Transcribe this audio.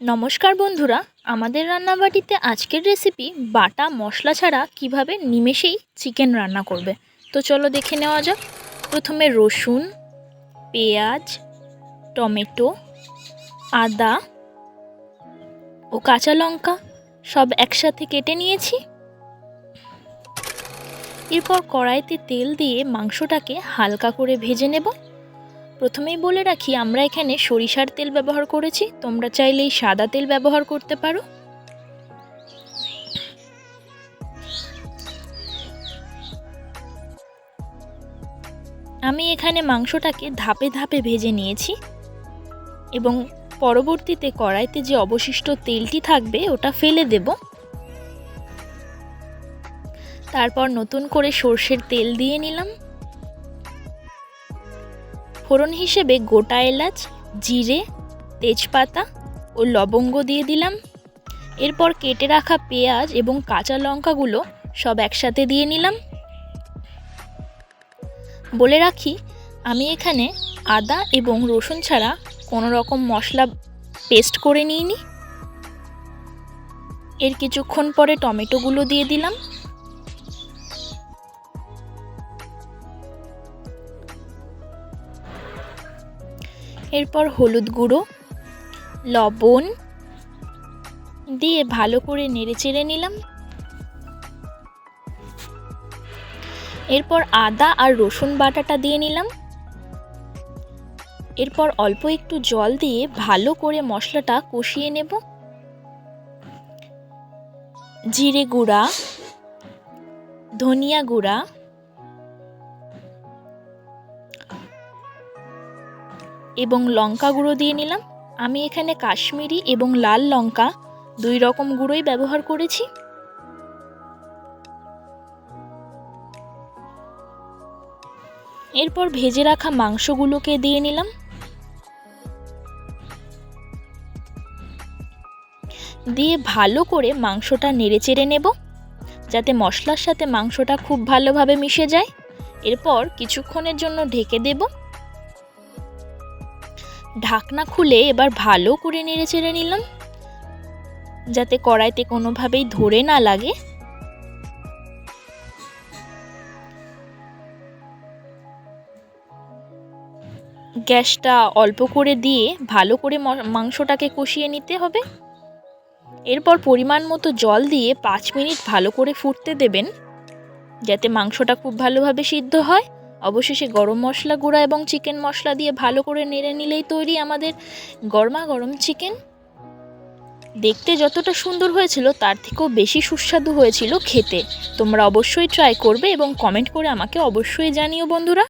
নমস্কার বন্ধুরা, আমাদের রান্নাবাটিতে আজকের রেসিপি বাটা মশলা ছাড়া কিভাবে নিমেষেই চিকেন রান্না করবে। তো চলো দেখে নেওয়া যাক। প্রথমে রসুন, পেঁয়াজ, টমেটো, আদা ও কাঁচা লঙ্কা সব একসাথে কেটে নিয়েছি। এরপর কড়াইতে তেল দিয়ে মাংসটাকে হালকা করে ভেজে নেব। প্রথমেই বলে রাখি, আমরা এখানে সরিষার তেল ব্যবহার করেছি, তোমরা চাইলেই সাদা তেল ব্যবহার করতে পারো। আমি এখানে মাংসটাকে ধাপে ধাপে ভেজে নিয়েছি এবং পরবর্তীতে কড়াইতে যে অবশিষ্ট তেলটি থাকবে ওটা ফেলে দেব। তারপর নতুন করে সর্ষের তেল দিয়ে নিলাম। ফোড়ন হিসেবে গোটা এলাচ, জিরে, তেজপাতা ও লবঙ্গ দিয়ে দিলাম। এরপর কেটে রাখা পেঁয়াজ এবং কাঁচা লঙ্কাগুলো সব একসাথে দিয়ে নিলাম। বলে রাখি, আমি এখানে আদা এবং রসুন ছাড়া কোনো রকম মশলা পেস্ট করে নিইনি। এর কিছুক্ষণ পরে টমেটোগুলো দিয়ে দিলাম। এরপর হলুদ গুঁড়ো, লবণ দিয়ে ভালো করে নেড়েচেড়ে নিলাম। এরপর আদা আর রসুন বাটাটা দিয়ে নিলাম। এরপর অল্প একটু জল দিয়ে ভালো করে মশলাটা কষিয়ে নেব। জিরে গুঁড়া, ধনিয়া গুঁড়া এবং লঙ্কা গুঁড়ো দিয়ে নিলাম। আমি এখানে কাশ্মীরি এবং লাল লঙ্কা দুই রকম গুঁড়োই ব্যবহার করেছি। এরপর ভেজে রাখা মাংসগুলোকে দিয়ে নিলাম। দিয়ে ভালো করে মাংসটা নেড়েচেড়ে নেব, যাতে মশলার সাথে মাংসটা খুব ভালোভাবে মিশে যায়। এরপর কিছুক্ষণের জন্য ঢেকে দেব। ঢাকনা খুলে এবার ভালো করে নেড়েচেড়ে নিলাম, যাতে কড়াইতে কোনোভাবেই ধরে না লাগে। গ্যাসটা অল্প করে দিয়ে ভালো করে মাংসটাকে কষিয়ে নিতে হবে। এরপর পরিমাণ মতো জল দিয়ে 5 মিনিট ভালো করে ফুটতে দেবেন, যাতে মাংসটা খুব ভালোভাবে সিদ্ধ হয়। অবশেষে গরম মশলা গুঁড়া এবং চিকেন মশলা দিয়ে ভালো করে নেড়ে নিলেই তৈরি আমাদের গরমা গরম চিকেন। দেখতে যতটা সুন্দর হয়েছিল তার থেকেও বেশি সুস্বাদু হয়েছিল খেতে। তোমরা অবশ্যই ট্রাই করবে এবং কমেন্ট করে আমাকে অবশ্যই জানিও বন্ধুরা।